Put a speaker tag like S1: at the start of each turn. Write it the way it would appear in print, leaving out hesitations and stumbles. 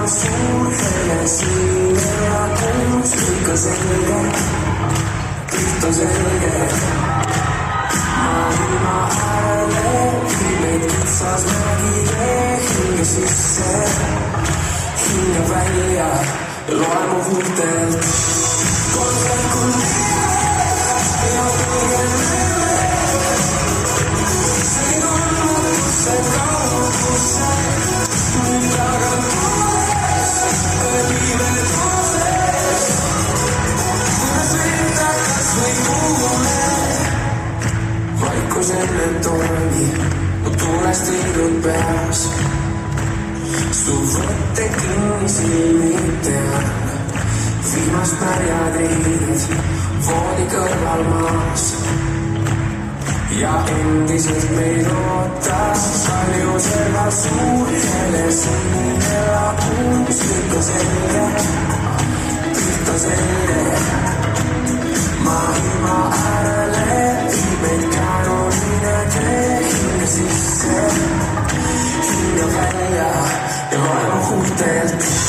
S1: sulgele sinna kuus, kõik on selge, kõik on selge. Maailma äärele viimeid kitsas mägide hinge sisse, hinge välja ja loe mu huultelt. Kolmekul ja kõige see tundmatuse kaudusse, nüüd aga tules, viime tules, kuidas võtta kas või kuule. Vaikus enne tormi, mu tuulest liidud peas, su võtte kinni silmid tean, viimast märjad riided voodi kõrval maas. Ja endiselt meid ootas kaljusega sulgele sinne lakuus, kõik on selge, kõik on selge. Maailma äärele viimeid Caroline tee hinge sisse, hinge välja ja loe mu huultelt.